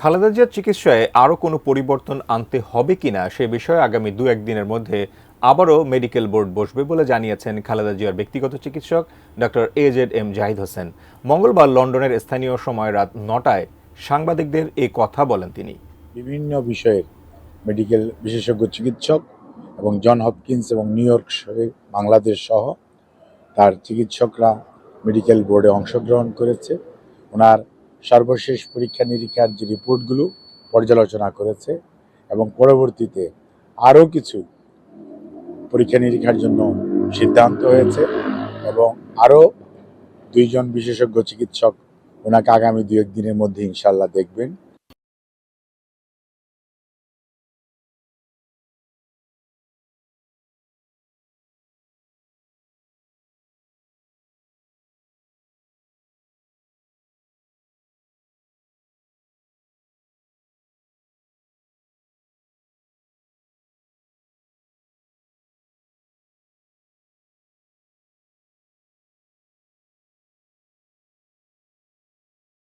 খালেদা জিয়ার চিকিৎসায় আরও কোনো পরিবর্তন আনতে হবে কিনা সে বিষয়ে আগামী 2-1 দিনের মধ্যে আবারও মেডিকেল বোর্ড বসবে বলে জানিয়েছেন খালেদা জিয়ার ব্যক্তিগত চিকিৎসক ডক্টর AZM জাহিদ হোসেন। মঙ্গলবার লন্ডনের স্থানীয় সময় রাত 9টায় সাংবাদিকদের এ কথা বলেন তিনি। বিভিন্ন বিষয়ের মেডিকেল বিশেষজ্ঞ চিকিৎসক এবং জন হপকিন্স এবং নিউ ইয়র্ক বাংলাদেশ সহ তার চিকিৎসকরা মেডিকেল বোর্ডে অংশগ্রহণ করেছে। ওনার সর্বশেষ পরীক্ষা নিরীক্ষার যে রিপোর্টগুলো পর্যালোচনা করেছে এবং পরবর্তীতে আরও কিছু পরীক্ষা নিরীক্ষার জন্য সিদ্ধান্ত হয়েছে এবং আরও 2 জন বিশেষজ্ঞ চিকিৎসক ওনাকে আগামী 2-1 দিনের মধ্যে ইনশাল্লাহ দেখবেন।